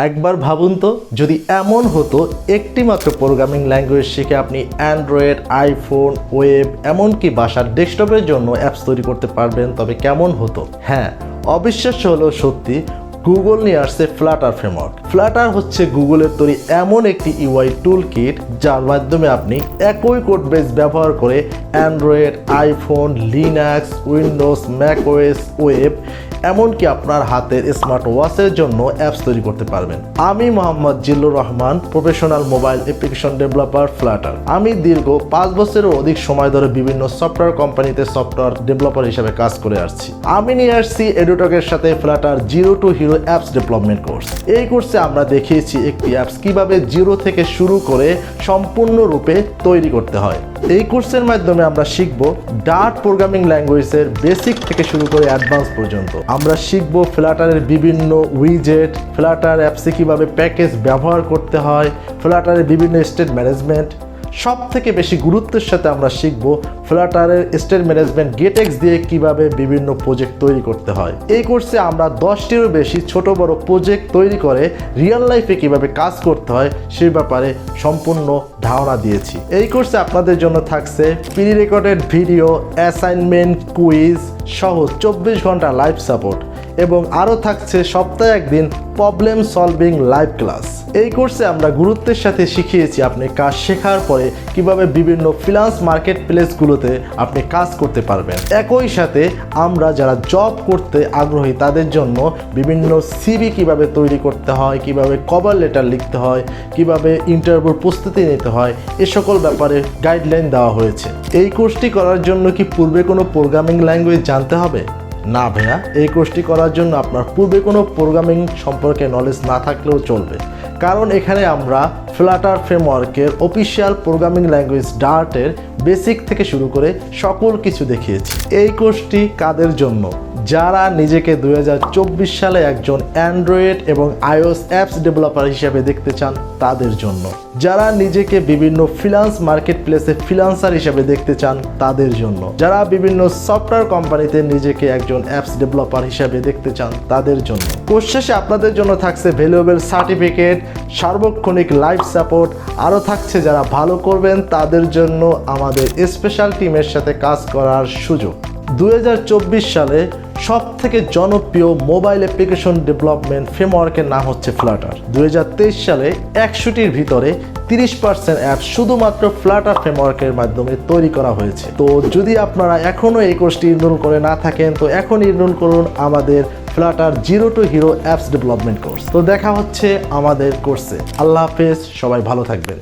একবার ভাবুন তো, যদি এমন হতো একটি মাত্র প্রোগ্রামিং ল্যাঙ্গুয়েজ শিখে আপনি অ্যান্ড্রয়েড, আইফোন, ওয়েব এমনকি বাসার ডেস্কটপের জন্য অ্যাপস তৈরি করতে পারবেন, তবে কেমন হতো? হ্যাঁ, অবিশ্বাস্য হলেও সত্যি, গুগল নিয়ে আসছে ফ্লাটার ফ্রেমওয়ার্ক। ফ্লাটার হচ্ছে গুগলের তৈরি এমন একটি ইউআই টুল কিট যার মাধ্যমে আপনি একই কোড বেস ব্যবহার করে Android, iPhone, Linux, Windows, macOS, web এমনকি আপনার হাতের স্মার্ট ওয়াচের জন্য অ্যাপস তৈরি করতে পারবেন। আমি Mohammad Zillur Rahman, professional mobile application developer, Flutter. আমি দীর্ঘ 5 বছরের অধিক সময় ধরে বিভিন্ন সফটওয়্যার কোম্পানিতে সফটওয়্যার ডেভেলপার হিসেবে কাজ করে আসছি। আমি নিয়ে আসছি এডুটকের সাথে Flutter zero two hero apps development course. এই কোর্সে আমরা দেখিয়েছি একটি অ্যাপস কিভাবে জিরো থেকে শুরু করে সম্পূর্ণরূপে তৈরি করতে হয়। এই কোর্সের মাধ্যমে আমরা শিখব ডার্ট প্রোগ্রামিং ল্যাঙ্গুয়েজের বেসিক থেকে শুরু করে অ্যাডভান্স পর্যন্ত। আমরা শিখব ফ্লাটারের বিভিন্ন উইজেট, ফ্লাটার অ্যাপসে কিভাবে প্যাকেজ ব্যবহার করতে হয়, ফ্লাটারের বিভিন্ন স্টেট ম্যানেজমেন্ট। সব থেকে বেশি গুরুত্বের সাথে আমরা শিখব ফ্লাটারের স্টেট ম্যানেজমেন্ট গেটএক্স দিয়ে কিভাবে বিভিন্ন প্রজেক্ট তৈরি করতে হয়। এই কোর্সে আমরা 10টিরও বেশি ছোট বড় প্রজেক্ট তৈরি করে রিয়েল লাইফে কিভাবে কাজ করতে হয় সেই ব্যাপারে সম্পূর্ণ ধারণা দিয়েছি। এই কোর্সে আপনাদের জন্য থাকছে pre recorded video, assignment, quiz সহ 24 ঘন্টা লাইভ সাপোর্ট এবং আরও থাকছে সপ্তাহে একদিন প্রবলেম সলভিং লাইভ ক্লাস। এই কোর্সে আমরা গুরুত্বের সাথে শিখিয়েছি আপনি কাজ শেখার পরে কিভাবে বিভিন্ন ফ্রিল্যান্স মার্কেট প্লেসগুলোতে আপনি কাজ করতে পারবেন। একই সাথে আমরা যারা জব করতে আগ্রহী তাদের জন্য বিভিন্ন সিভি কিভাবে তৈরি করতে হয়, কিভাবে কভার লেটার লিখতে হয়, কিভাবে ইন্টারভিউর প্রস্তুতি নিতে হয়, এ সকল ব্যাপারে গাইডলাইন দেওয়া হয়েছে। এই কোর্সটি করার জন্য কি পূর্বে কোনো প্রোগ্রামিং ল্যাঙ্গুয়েজ জানতে হবে? না ভাইয়া, এই কোর্সটি করার জন্য আপনার পূর্বে কোনো প্রোগ্রামিং সম্পর্কে নলেজ না থাকলেও চলবে, কারণ এখানে আমরা ফ্লাটার ফ্রেমওয়ার্কের অফিসিয়াল প্রোগ্রামিং ল্যাঙ্গুয়েজ ডার্টের বেসিক থেকে শুরু করে সকল কিছু দেখিয়েছি। এই কোর্সটি কাদের জন্য? যারা নিজেকে 2024 সালে একজন অ্যান্ড্রয়েড এবং আইওএস অ্যাপস ডেভেলপার হিসেবে দেখতে চান তাদের জন্য, যারা নিজেকে বিভিন্ন ফ্রিল্যান্স মার্কেট প্লেসে ফ্রিল্যান্সার হিসেবে দেখতে চান তাদের জন্য, যারা বিভিন্ন সফটওয়্যার কোম্পানিতে নিজেকে একজন অ্যাপস ডেভেলপার হিসেবে দেখতে চান তাদের জন্য। কোর্স শেষে আপনাদের জন্য থাকছে ভ্যালুয়েবল সার্টিফিকেট, সার্বক্ষণিক লাইভ সাপোর্ট, আরও থাকছে যারা ভালো করবেন তাদের জন্য আমাদের স্পেশাল টিমের সাথে কাজ করার সুযোগ। 2024 সালে সবথেকে জনপ্রিয় মোবাইল অ্যাপ্লিকেশন ডেভেলপমেন্ট ফ্রেমওয়ার্কের নাম হচ্ছে ফ্লাটার। 2023 সালে 100টির ভিতরে 30% অ্যাপ শুধুমাত্র ফ্লাটার ফ্রেমওয়ার্কের মাধ্যমে তৈরি করা হয়েছে। তো যদি আপনারা এখনও এই কোর্সটি এনরোল করে না থাকেন তো এখন এনরোল করুন আমাদের Flutter zero two hero apps development course. তো দেখা হচ্ছে আমাদের কোর্সে। আল্লাহ হাফেজ, সবাই ভালো থাকবেন।